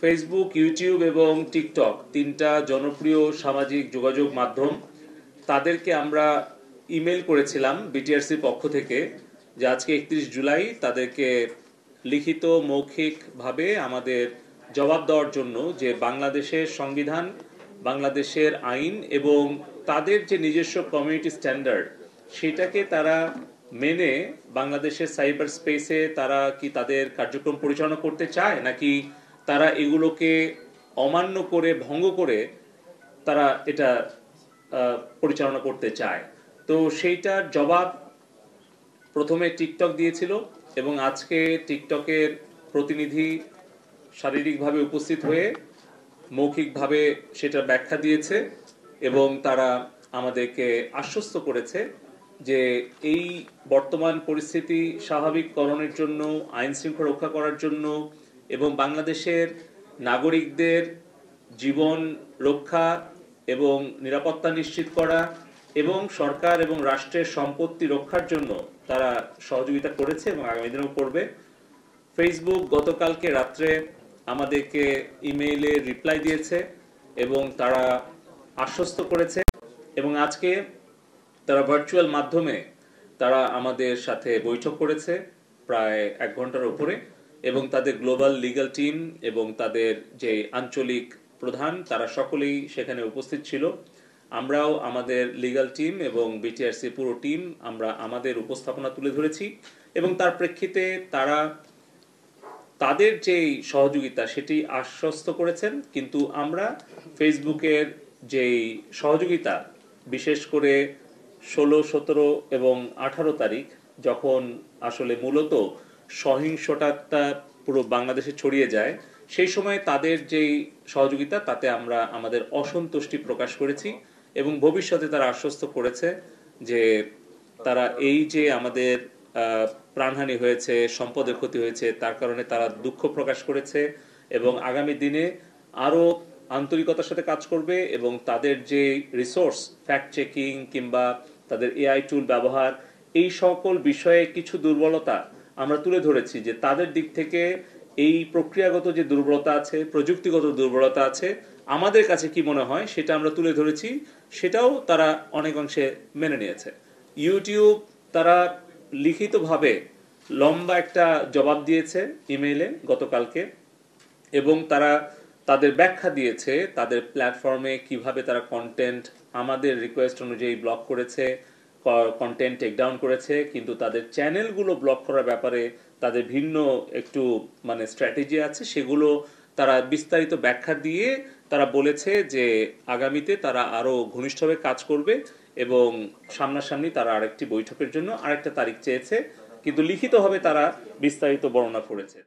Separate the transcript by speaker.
Speaker 1: Facebook, YouTube এবং TikTok তিনটা জনপ্রিয় সামাজিক যোগাযোগ মাধ্যম, তাদেরকে আমরা ইমেল করেছিলাম বিটিআরসির পক্ষ থেকে যে আজকে 31 জুলাই তাদেরকে লিখিত মৌখিকভাবে আমাদের জবাব দেওয়ার জন্য যে বাংলাদেশের সংবিধান, বাংলাদেশের আইন এবং তাদের যে নিজস্ব কমিউনিটি স্ট্যান্ডার্ড সেটাকে তারা মেনে বাংলাদেশের সাইবার স্পেসে তারা কি তাদের কার্যক্রম পরিচালনা করতে চায়, নাকি তারা এগুলোকে অমান্য করে ভঙ্গ করে তারা এটা পরিচালনা করতে চায়। তো সেইটার জবাব প্রথমে টিকটক দিয়েছিল এবং আজকে টিকটকের প্রতিনিধি শারীরিকভাবে উপস্থিত হয়ে মৌখিকভাবে সেটা ব্যাখ্যা দিয়েছে এবং তারা আমাদেরকে আশ্বস্ত করেছে যে এই বর্তমান পরিস্থিতি স্বাভাবিককরণের জন্য, আইন শৃঙ্খলা রক্ষা করার জন্য এবং বাংলাদেশের নাগরিকদের জীবন রক্ষা এবং নিরাপত্তা নিশ্চিত করা এবং সরকার এবং রাষ্ট্রের সম্পত্তি রক্ষার জন্য তারা সহযোগিতা করেছে এবং আগামী দিনেও করবে। ফেসবুক গতকালকে রাত্রে আমাদেরকে ইমেইলে রিপ্লাই দিয়েছে এবং তারা আশ্বস্ত করেছে এবং আজকে তারা ভার্চুয়াল মাধ্যমে তারা আমাদের সাথে বৈঠক করেছে প্রায় 1 ঘন্টার উপরে এবং তাদের গ্লোবাল লিগ্যাল টিম এবং তাদের যে আঞ্চলিক প্রধান তারা সকলেই সেখানে উপস্থিত ছিল। আমরাও আমাদের লিগ্যাল টিম এবং বিটিআরসি পুরো টিম আমরা আমাদের উপস্থাপনা তুলে ধরেছি এবং তার প্রেক্ষিতে তারা তাদের যেই সহযোগিতা সেটি আশ্বস্ত করেছেন। কিন্তু আমরা ফেসবুকের যেই সহযোগিতা, বিশেষ করে 16, 17 এবং 18 তারিখ যখন আসলে মূলত সহিংসতাটা পুরো বাংলাদেশে ছড়িয়ে যায়, সেই সময় তাদের যেই সহযোগিতা তাতে আমরা আমাদের অসন্তুষ্টি প্রকাশ করেছি এবং ভবিষ্যতে তারা আশ্বস্ত করেছে যে তারা এই যে আমাদের প্রাণহানি হয়েছে, সম্পদের ক্ষতি হয়েছে, তার কারণে তারা দুঃখ প্রকাশ করেছে এবং আগামী দিনে আরো আন্তরিকতার সাথে কাজ করবে এবং তাদের যে রিসোর্স, ফ্যাক্ট চেকিং কিংবা তাদের এআই টুল ব্যবহার, এই সকল বিষয়ে কিছু দুর্বলতা আমরা তুলে ধরেছি যে তাদের দিক থেকে এই প্রক্রিয়াগত যে দুর্বলতা আছে, প্রযুক্তিগত দুর্বলতা আছে, আমাদের কাছে কি মনে হয় সেটা আমরা তুলে ধরেছি, সেটাও তারা অনেক অংশে মেনে নিয়েছে। ইউটিউব তারা লিখিতভাবে লম্বা একটা জবাব দিয়েছে ইমেইলে গতকালকে এবং তারা তাদের ব্যাখ্যা দিয়েছে তাদের প্ল্যাটফর্মে কিভাবে তারা কন্টেন্ট আমাদের রিকোয়েস্ট অনুযায়ী ব্লক করেছে, কন্টেন্ট টেক ডাউন করেছে, কিন্তু তাদের চ্যানেলগুলো ব্লক করার ব্যাপারে তাদের ভিন্ন একটু স্ট্র্যাটেজি আছে। সেগুলো তারা বিস্তারিত ব্যাখ্যা দিয়ে তারা বলেছে যে আগামীতে তারা আরো ঘনিষ্ঠভাবে কাজ করবে এবং সামনাসামনি তারা আরেকটি বৈঠকের জন্য আরেকটা তারিখ চেয়েছে, কিন্তু লিখিতভাবে তারা বিস্তারিত বর্ণনা করেছে।